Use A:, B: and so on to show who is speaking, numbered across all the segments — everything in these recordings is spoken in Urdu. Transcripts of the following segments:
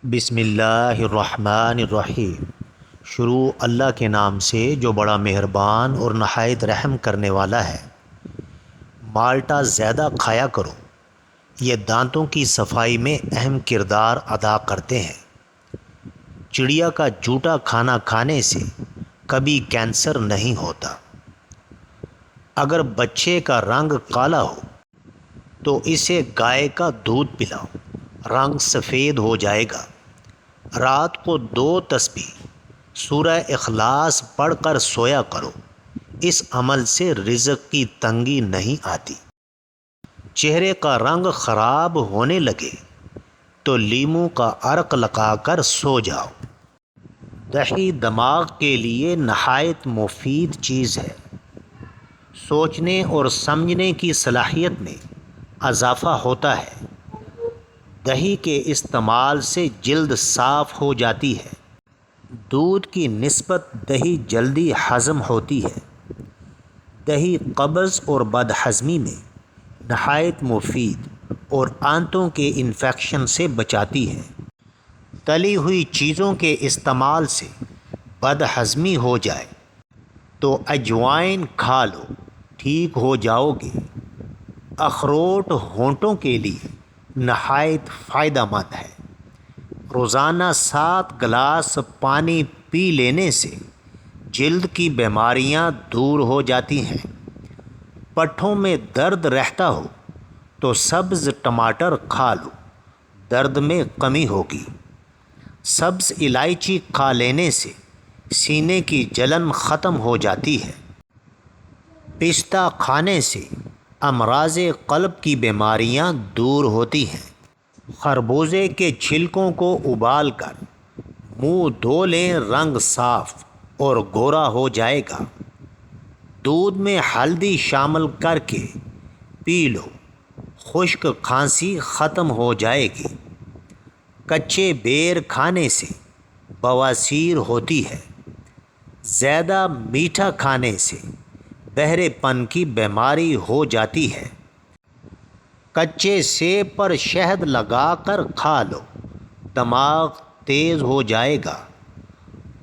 A: بسم اللہ الرحمن الرحیم۔ شروع اللہ کے نام سے جو بڑا مہربان اور نہایت رحم کرنے والا ہے۔ مالٹا زیادہ کھایا کرو، یہ دانتوں کی صفائی میں اہم کردار ادا کرتے ہیں۔ چڑیا کا جھوٹا کھانا کھانے سے کبھی کینسر نہیں ہوتا۔ اگر بچے کا رنگ کالا ہو تو اسے گائے کا دودھ پلاؤ، رنگ سفید ہو جائے گا۔ رات کو 2 تسبیح سورہ اخلاص پڑھ کر سویا کرو، اس عمل سے رزق کی تنگی نہیں آتی۔ چہرے کا رنگ خراب ہونے لگے تو لیموں کا عرق لگا کر سو جاؤ۔ دہی دماغ کے لیے نہایت مفید چیز ہے، سوچنے اور سمجھنے کی صلاحیت میں اضافہ ہوتا ہے۔ دہی کے استعمال سے جلد صاف ہو جاتی ہے۔ دودھ کی نسبت دہی جلدی ہضم ہوتی ہے۔ دہی قبض اور بد ہضمی میں نہایت مفید اور آنتوں کے انفیکشن سے بچاتی ہے۔ تلی ہوئی چیزوں کے استعمال سے بد ہضمی ہو جائے تو اجوائن کھا لو، ٹھیک ہو جاؤ گے۔ اخروٹ ہونٹوں کے لیے نہایت فائدہ مند ہے۔ روزانہ 7 گلاس پانی پی لینے سے جلد کی بیماریاں دور ہو جاتی ہیں۔ پٹھوں میں درد رہتا ہو تو سبز ٹماٹر کھا لو، درد میں کمی ہوگی۔ سبز الائچی کھا لینے سے سینے کی جلن ختم ہو جاتی ہے۔ پستہ کھانے سے امراض قلب کی بیماریاں دور ہوتی ہیں۔ خربوزے کے چھلکوں کو ابال کر منہ دھو لیں، رنگ صاف اور گورا ہو جائے گا۔ دودھ میں ہلدی شامل کر کے پی لو، خشک کھانسی ختم ہو جائے گی۔ کچے بیر کھانے سے بواسیر ہوتی ہے۔ زیادہ میٹھا کھانے سے بہرے پن کی بیماری ہو جاتی ہے۔ کچے سیب پر شہد لگا کر کھا لو، دماغ تیز ہو جائے گا۔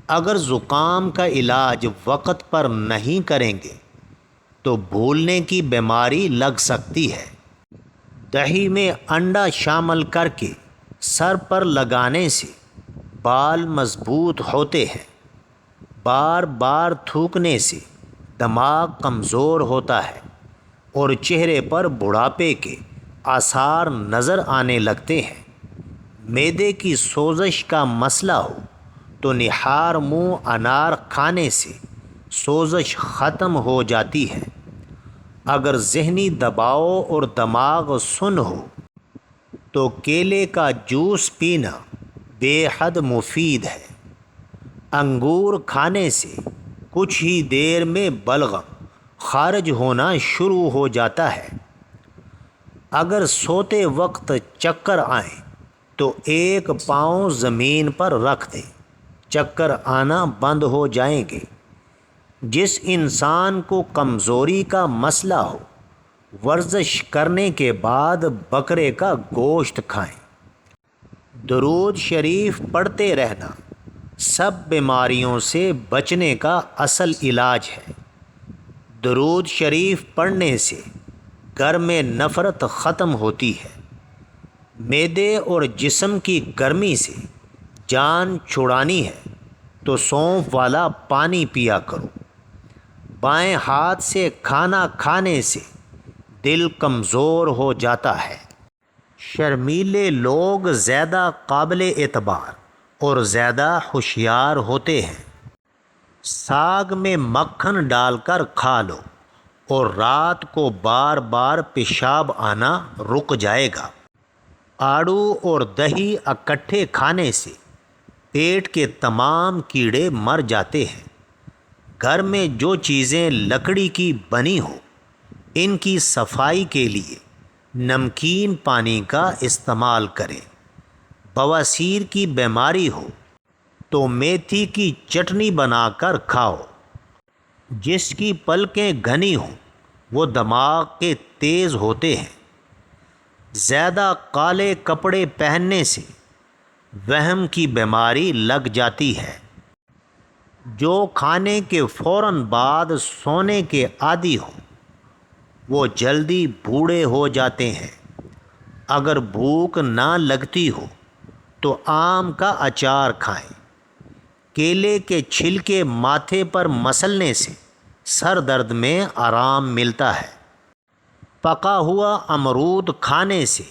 A: اگر زکام کا علاج وقت پر نہیں کریں گے تو بھولنے کی بیماری لگ سکتی ہے۔ دہی میں انڈا شامل کر کے سر پر لگانے سے بال مضبوط ہوتے ہیں۔ بار بار تھوکنے سے دماغ کمزور ہوتا ہے اور چہرے پر بڑھاپے کے آثار نظر آنے لگتے ہیں۔ معدے کی سوزش کا مسئلہ ہو تو نہار منہ انار کھانے سے سوزش ختم ہو جاتی ہے۔ اگر ذہنی دباؤ اور دماغ سن ہو تو کیلے کا جوس پینا بے حد مفید ہے۔ انگور کھانے سے کچھ ہی دیر میں بلغم خارج ہونا شروع ہو جاتا ہے۔ اگر سوتے وقت چکر آئیں تو 1 پاؤں زمین پر رکھ دیں، چکر آنا بند ہو جائیں گے۔ جس انسان کو کمزوری کا مسئلہ ہو، ورزش کرنے کے بعد بکرے کا گوشت کھائیں۔ درود شریف پڑھتے رہنا سب بیماریوں سے بچنے کا اصل علاج ہے۔ درود شریف پڑھنے سے گھر میں نفرت ختم ہوتی ہے۔ معدے اور جسم کی گرمی سے جان چھڑانی ہے تو سونف والا پانی پیا کرو۔ بائیں ہاتھ سے کھانا کھانے سے دل کمزور ہو جاتا ہے۔ شرمیلے لوگ زیادہ قابل اعتبار اور زیادہ ہوشیار ہوتے ہیں۔ ساگ میں مکھن ڈال کر کھا لو اور رات کو بار بار پیشاب آنا رک جائے گا۔ آڑو اور دہی اکٹھے کھانے سے پیٹ کے تمام کیڑے مر جاتے ہیں۔ گھر میں جو چیزیں لکڑی کی بنی ہوں، ان کی صفائی کے لیے نمکین پانی کا استعمال کریں۔ بواسیر کی بیماری ہو تو میتھی کی چٹنی بنا کر کھاؤ۔ جس کی پلکیں گھنی ہوں وہ دماغ کے تیز ہوتے ہیں۔ زیادہ کالے کپڑے پہننے سے وہم کی بیماری لگ جاتی ہے۔ جو کھانے کے فوراً بعد سونے کے عادی ہوں وہ جلدی بوڑھے ہو جاتے ہیں۔ اگر بھوک نہ لگتی ہو تو آم کا اچار کھائیں۔ کیلے کے چھلکے ماتھے پر مسلنے سے سر درد میں آرام ملتا ہے۔ پکا ہوا امرود کھانے سے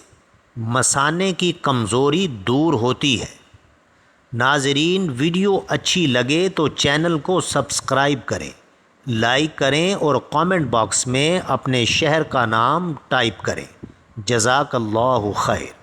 A: مثانے کی کمزوری دور ہوتی ہے۔ ناظرین، ویڈیو اچھی لگے تو چینل کو سبسکرائب کریں، لائک کریں اور کامنٹ باکس میں اپنے شہر کا نام ٹائپ کریں۔ جزاک اللہ خیر۔